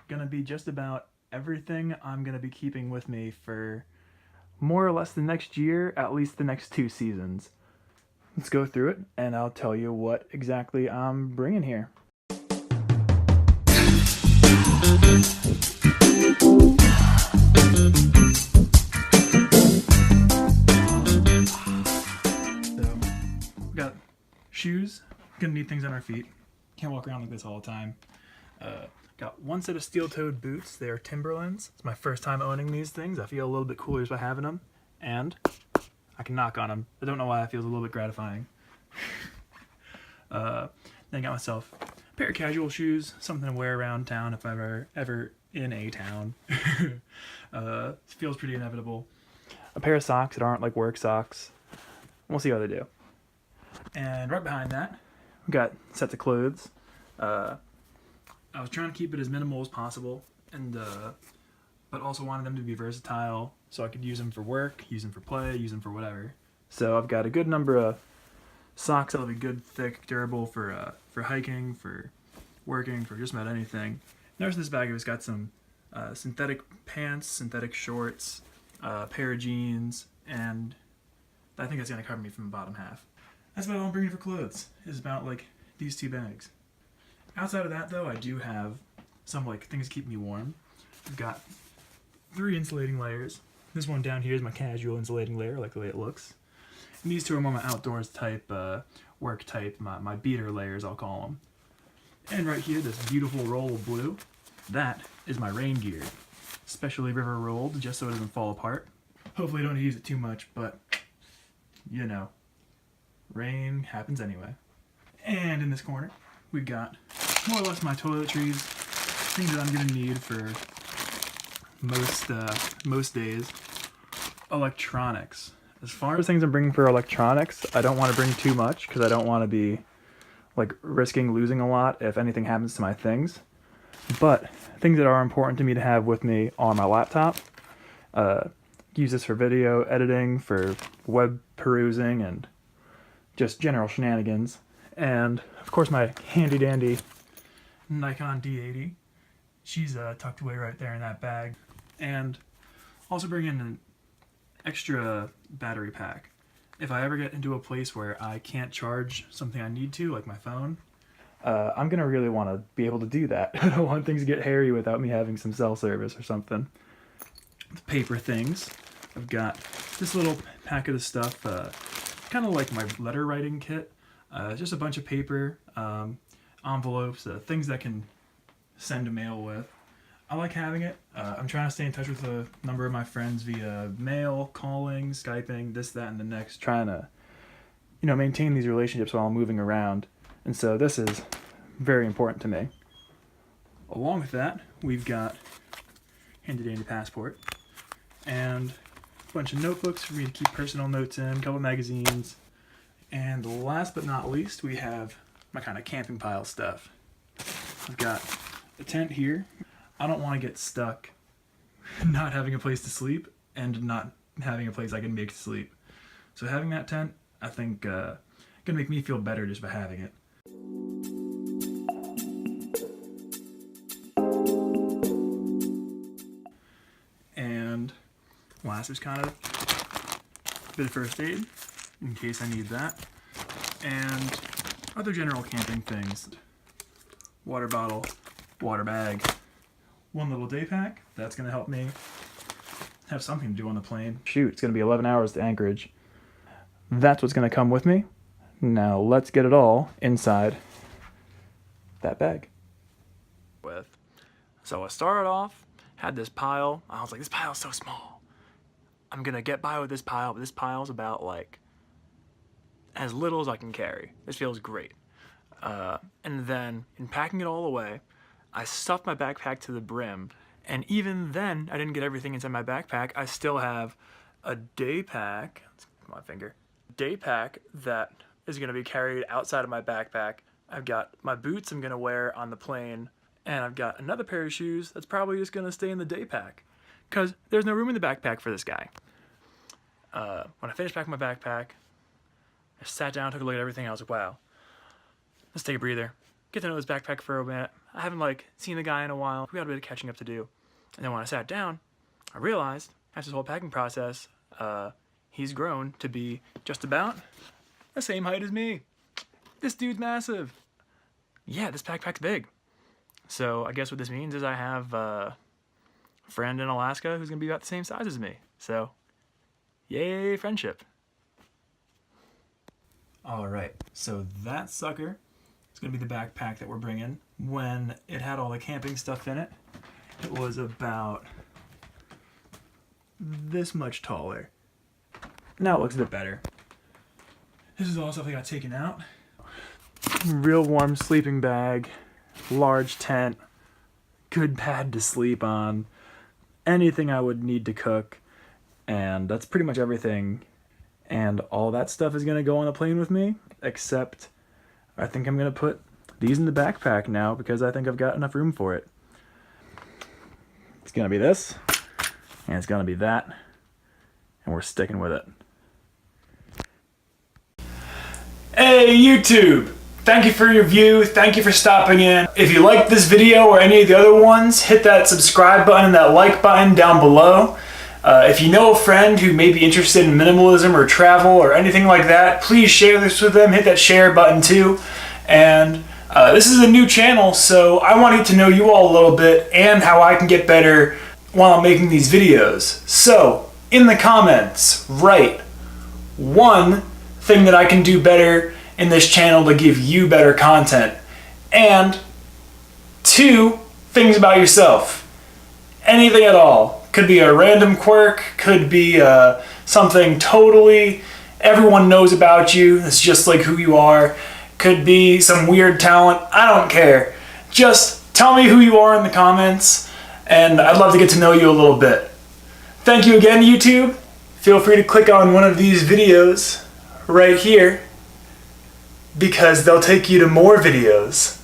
Gonna be just about everything I'm gonna be keeping with me for more or less the next year, at least the next 2 seasons. Let's go through it and I'll tell you what exactly I'm bringing here. So, we got shoes. Gonna need things on our feet. Can't walk around like this all the time. Got one set of steel-toed boots. They are Timberlands. It's my first time owning these things. I feel a little bit cooler just by having them. And I can knock on them. I don't know why, it feels a little bit gratifying. Then I got myself a pair of casual shoes, something to wear around town if I'm ever in a town. It feels pretty inevitable. A pair of socks that aren't like work socks. We'll see how they do. And right behind that, we got sets of clothes. I was trying to keep it as minimal as possible, and but also wanted them to be versatile, so I could use them for work, use them for play, use them for whatever. So I've got a good number of socks that'll be good, thick, durable for hiking, for working, for just about anything. Notice this bag has got some synthetic pants, synthetic shorts, a pair of jeans, and I think that's gonna cover me from the bottom half. That's about all I'm bringing for clothes. Is about like these 2 bags. Outside of that, though, I do have some like things to keep me warm. I've got 3 insulating layers. This one down here is my casual insulating layer, I like the way it looks. And these 2 are more my outdoors type, work type, my beater layers, I'll call them. And right here, this beautiful roll of blue, that is my rain gear. Specially river rolled, just so it doesn't fall apart. Hopefully I don't use it too much, but you know, rain happens anyway. And in this corner, we've got more or less my toiletries, things that I'm gonna need for most days. Electronics. As far as things I'm bringing for electronics, I don't want to bring too much because I don't want to be like risking losing a lot if anything happens to my things. But things that are important to me to have with me are my laptop. Use this for video editing, for web perusing, and just general shenanigans. And of course my handy dandy Nikon D80. She's tucked away right there in that bag. And also bring in an extra battery pack. If I ever get into a place where I can't charge something I need to, like my phone, I'm gonna really want to be able to do that. I don't want things to get hairy without me having some cell service or something. The paper things. I've got this little packet of stuff, kind of like my letter writing kit. Just a bunch of paper, envelopes, things that can send a mail with. I like having it. I'm trying to stay in touch with a number of my friends via mail, calling, Skyping, this, that, and the next, trying to, maintain these relationships while I'm moving around. And so this is very important to me. Along with that, we've got handy dandy passport and a bunch of notebooks for me to keep personal notes in, a couple magazines, and last but not least, we have my kind of camping pile stuff. I've got a tent here. I don't want to get stuck not having a place to sleep and not having a place I can make to sleep. So having that tent, I think, gonna make me feel better just by having it. And last is kind of a bit of first aid in case I need that, and other general camping things. Water bottle, water bag, one little day pack. That's gonna help me have something to do on the plane. Shoot, it's gonna be 11 hours to Anchorage. That's what's gonna come with me. Now let's get it all inside that bag. So I started off, had this pile. I was like, this pile's so small. I'm gonna get by with this pile, but this pile's about like as little as I can carry. This feels great. And then in packing it all away, I stuffed my backpack to the brim. And even then, I didn't get everything inside my backpack. I still have a day pack, my finger, day pack that is gonna be carried outside of my backpack. I've got my boots I'm gonna wear on the plane, and I've got another pair of shoes that's probably just gonna stay in the day pack, because there's no room in the backpack for this guy. When I finished packing my backpack, I sat down, took a look at everything. I was like, wow, let's take a breather, get to know this backpack for a minute. I haven't like seen the guy in a while. We got a bit of catching up to do. And then when I sat down, I realized after this whole packing process, he's grown to be just about the same height as me. This dude's massive. Yeah, this backpack's big. So I guess what this means is I have a friend in Alaska who's gonna be about the same size as me. So, yay, friendship. All right, so that sucker is gonna be the backpack that we're bringing. When it had all the camping stuff in it, it was about this much taller. Now it looks a bit better. This is all stuff I got taken out. Real warm sleeping bag, large tent, good pad to sleep on, anything I would need to cook, and that's pretty much everything. And all that stuff is gonna go on the plane with me, except I think I'm gonna put these in the backpack now because I think I've got enough room for it. It's gonna be this, and it's gonna be that, and we're sticking with it. Hey YouTube! Thank you for your view, thank you for stopping in. If you liked this video or any of the other ones, hit that subscribe button and that like button down below. If you know a friend who may be interested in minimalism or travel or anything like that, please share this with them, hit that share button too. And this is a new channel, so I want to get to know you all a little bit and how I can get better while I'm making these videos. So, in the comments, write one thing that I can do better in this channel to give you better content, and 2 things about yourself. Anything at all. Could be a random quirk, could be something totally everyone knows about you, it's just like who you are. Could be some weird talent, I don't care. Just tell me who you are in the comments, and I'd love to get to know you a little bit. Thank you again, YouTube. Feel free to click on one of these videos right here, because they'll take you to more videos.